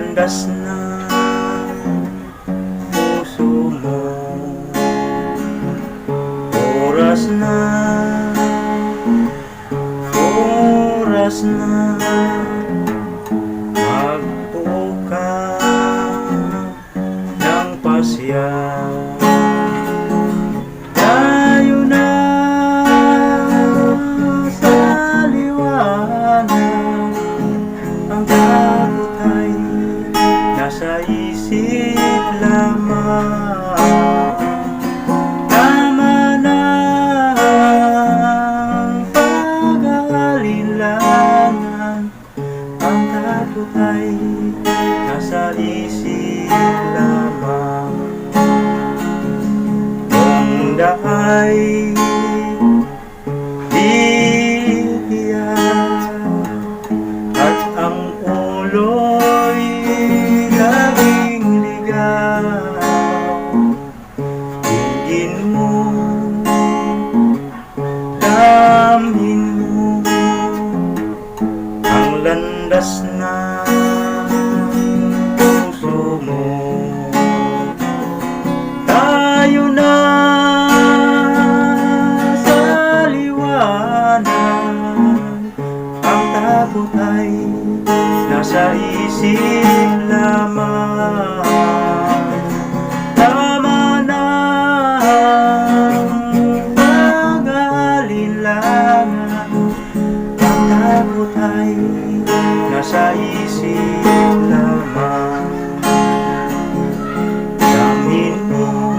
landas na puso mo. Oras na, oras na, magbuo ka ng pasya. Tayo na sa liwanag, ang takot ay nasa isip lamang. Tama na ang pag-aalilangan, ang takot ay nasa isip lamang. Kung daay titiyak at ang ulo'y laging ligaw, tingin mo, damhin mo ang landas na puso mo. Tayo na sa liwanag, ang takot ay nasa isip lamang. Tama na ang pag-aalilangan, ang takot ay nasa isip lamang. Damhin mo,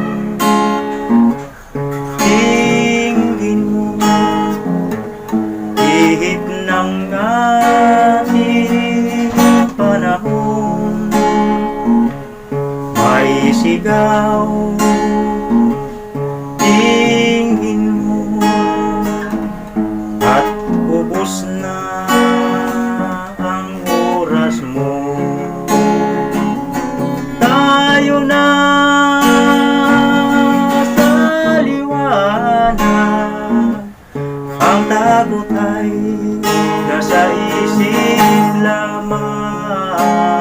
tingin mo, ihip ng ating panahon, may sigaw, tingin mo, at ubos na ang oras mo. Tayo na sa liwanag, ang takot ay nasa isip lamang.